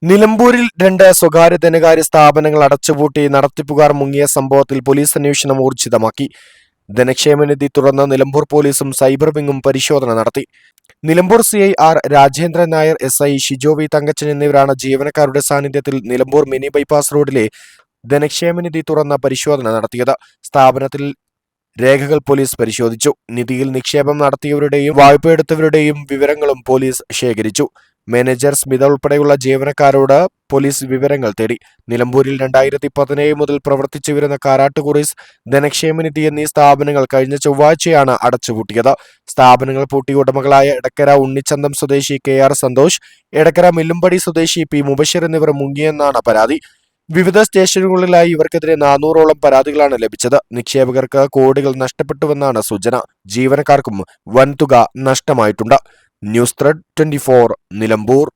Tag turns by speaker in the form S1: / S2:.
S1: നിലമ്പൂരിൽ രണ്ട് സ്വകാര്യ ധനകാര്യ സ്ഥാപനങ്ങൾ അടച്ചുപൂട്ടി നടത്തിപ്പുകാർ മുങ്ങിയ സംഭവത്തിൽ പോലീസ് അന്വേഷണം ഊർജിതമാക്കി. ധനക്ഷേമനിധി തുറന്ന് നിലമ്പൂർ പോലീസും സൈബർ വിങ്ങും പരിശോധന നടത്തി. Nilambur CI R Rajendran Nair, SI Shijo V Thankachan എന്നിവരാണ് ജീവനക്കാരുടെ സാന്നിധ്യത്തിൽ നിലമ്പൂർ മിനി ബൈപ്പാസ് റോഡിലെ ധനക്ഷേമനിധി തുറന്ന പരിശോധന നടത്തിയത്. സ്ഥാപനത്തിൽ രേഖകൾ പോലീസ് പരിശോധിച്ചു. നിധിയിൽ നിക്ഷേപം നടത്തിയവരുടെയും വായ്പയെടുത്തവരുടെയും വിവരങ്ങളും പോലീസ് ശേഖരിച്ചു. മാനേജർ സ്മിത ഉൾപ്പെടെയുള്ള ജീവനക്കാരോട് പോലീസ് വിവരങ്ങൾ തേടി. നിലമ്പൂരിൽ 2017 മുതൽ പ്രവർത്തിച്ചു വരുന്ന കാരാട്ട് കുറീസ്, ധനക്ഷേമനിധി എന്നീ സ്ഥാപനങ്ങൾ കഴിഞ്ഞ ചൊവ്വാഴ്ചയാണ് അടച്ചുപൂട്ടിയത്. സ്ഥാപനങ്ങൾ പൂട്ടി ഉടമകളായ എടക്കര ഉണ്ണിച്ചന്തം സ്വദേശി KR സന്തോഷ്, എടക്കര മില്ലുംപടി സ്വദേശി P മുബഷിർ എന്നിവർ മുങ്ങിയെന്നാണ് പരാതി. വിവിധ സ്റ്റേഷനുകളിലായി ഇവർക്കെതിരെ 400ഓളം പരാതികളാണ് ലഭിച്ചത്. നിക്ഷേപകർക്ക് കോടികൾ നഷ്ടപ്പെട്ടുവെന്നാണ് സൂചന. ജീവനക്കാർക്കും വൻതുക നഷ്ടമായിട്ടുണ്ട്. News thread 24 Nilambur.